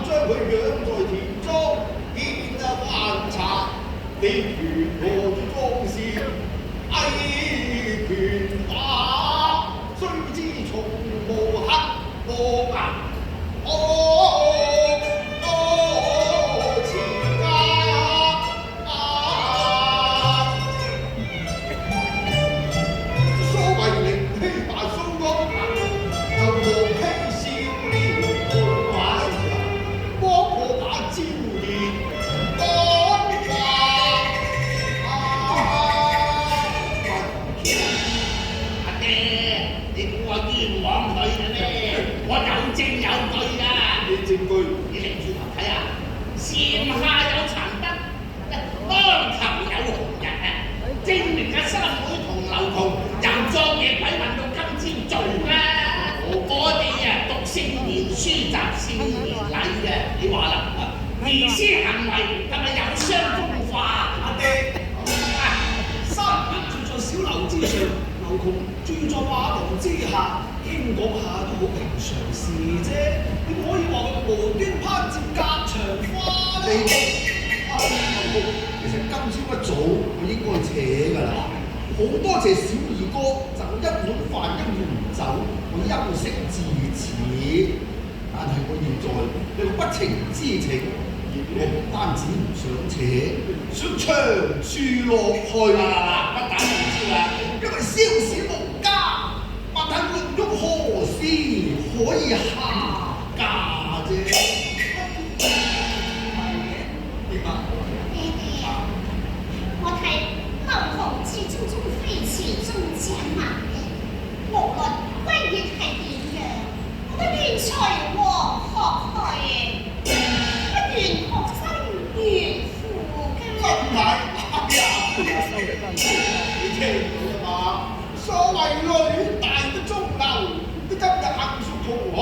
將佢養在田中，見飯茶，你權我裝饰，偽權化，雖知從無黑無白，證據，你擰轉頭睇下，檐下有殘燈，當頭有紅日啊！證明阿三妹同劉同由昨夜鬼混到今朝做啦。我哋啊讀聖賢書習少年禮嘅，你話啦，兒孫行為係咪有傷風化？阿爹，三妹住在小樓之上，劉窮住在馬棚之下，傾講下都好平常事啫。點可以話佢無端攀接隔牆花呢？其實今朝一早我應該扯㗎啦，好多謝小二哥贈一碗飯一碗酒，我休息至此。但係我現在有個不情之請，我唔單止唔想扯，想長住落去。不打唔知啦，因為燒屎無家，但係龍玉何時可以下嫁啫？係嘅，點啊？爹爹，我睇劉同始終終非朝中之物，無論歸月係點樣，我都願隨和學去，不願學生怨婦㗎。真係，哎呀！你聽到啦嘛？所謂女大的中流，都今日杏樹同學。